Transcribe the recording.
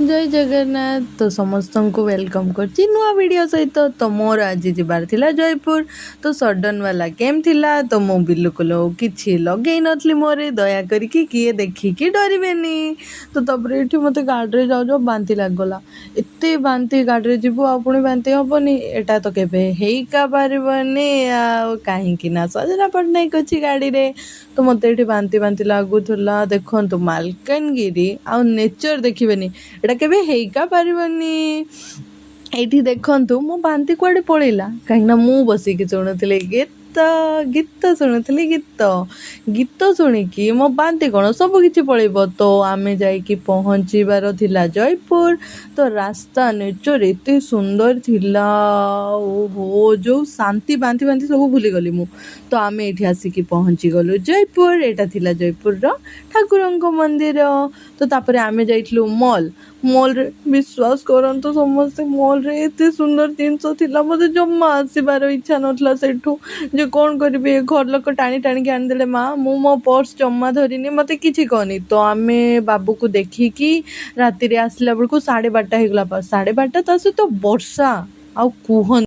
जय जगन्नाथ। तो समस्त को वेलकम करची नुआ वीडियो सहित। तो मोर आज जबार थिला जयपुर। तो सडन वाला केम थिला तो मो बिल्कुल किछि लगे नथली मोरे दया करके किए देखिकी डरबेनी। तो तबरे एठी मते गाड़ी जाऊ जाऊ बांती लागला। एते बांती गाड़ी जीवु आ पुणी बांती हबनी एटा तो केबे हेइका पारिबनी आ काहींकी ना सजना पटनायक अछि गाड़ी रे। तो मते एठी बांती बांती लागुथला। देखंतु मालकानगिरी आ नेचर देखिबेनी एटा केबे हेइका पारिबनी। एठी देखंतु मो बांती कुआडे पळेला काहे ना मु बसिकी सुणुथिली गीत शुणुଥିଲି गीत शुणिकी मो बांती कौन सब किछि पळेइबो। तो आमे जाइकी पहुँचीबार थिला जयपुर। तो रास्ता नेचर एते सुंदर थिला ओहो जो शांति बांती बांती सब भूली गली मु। तो आमे एठी आसिकी पहुँची गलु जयपुर। एटा थिला जयपुर रो ठाकुरंको मंदिर। तो तापरे आमे जाइथलु मॉल रे विश्वास करंतु समस्ते मॉल रे एते सुंदर जिनस थिला मते जम्मा आसीबार इच्छा नथला सेठू जे कोन करबे घर लोक टाणी टाणी के आन देले माँ मु मो पर्स जम्मा धरिनी मते किछि कहनी। तो आमे बाबू को देखिकी राति रे आसला बेलकु 12:30 हेगला 12:30 ता से तो वर्षा आ कुहन